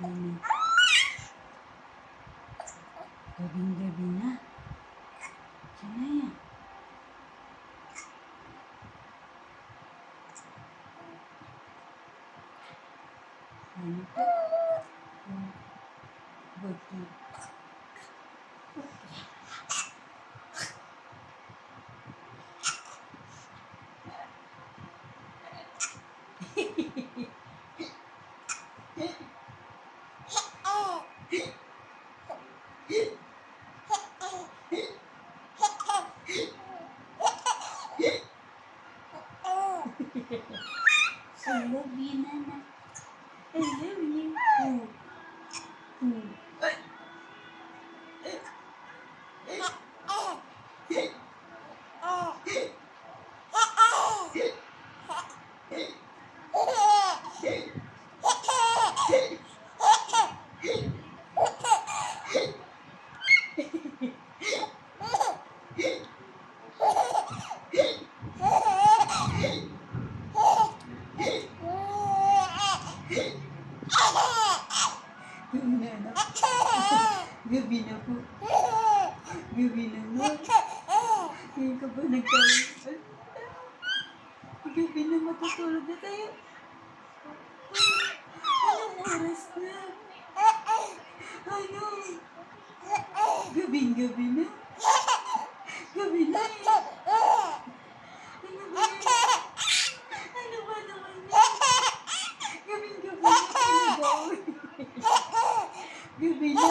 Ano? Gabing-gabi na. Saan na yan? Ano po? Bakit? I love you, Nana. I love you. Nana. Gabi na po. Gabi na mo. Ngayon ka ba nagtawag? Gabi na, matutulog na tayo. Anong oras na? Ano? Gabing-gabi na? Gabi na eh. Ano ba yan? Ano ba naman yan? Gabing-gabi na talaga. Gabi na?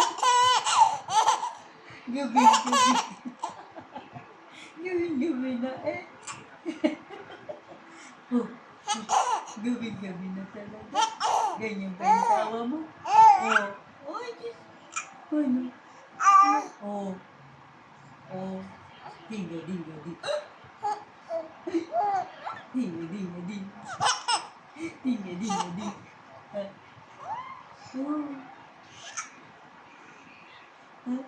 Gabi-gabi. Gabing-gabi na eh. Oh, gabi-gabi na talaga. Ganyan ba yung tawa mo? Oh. Oh, Diyos. Ano? Oh. Oh. Dinga, dinga, dinga. Dinga, dinga, dinga. Dinga, dinga, dinga. Oh. Huh?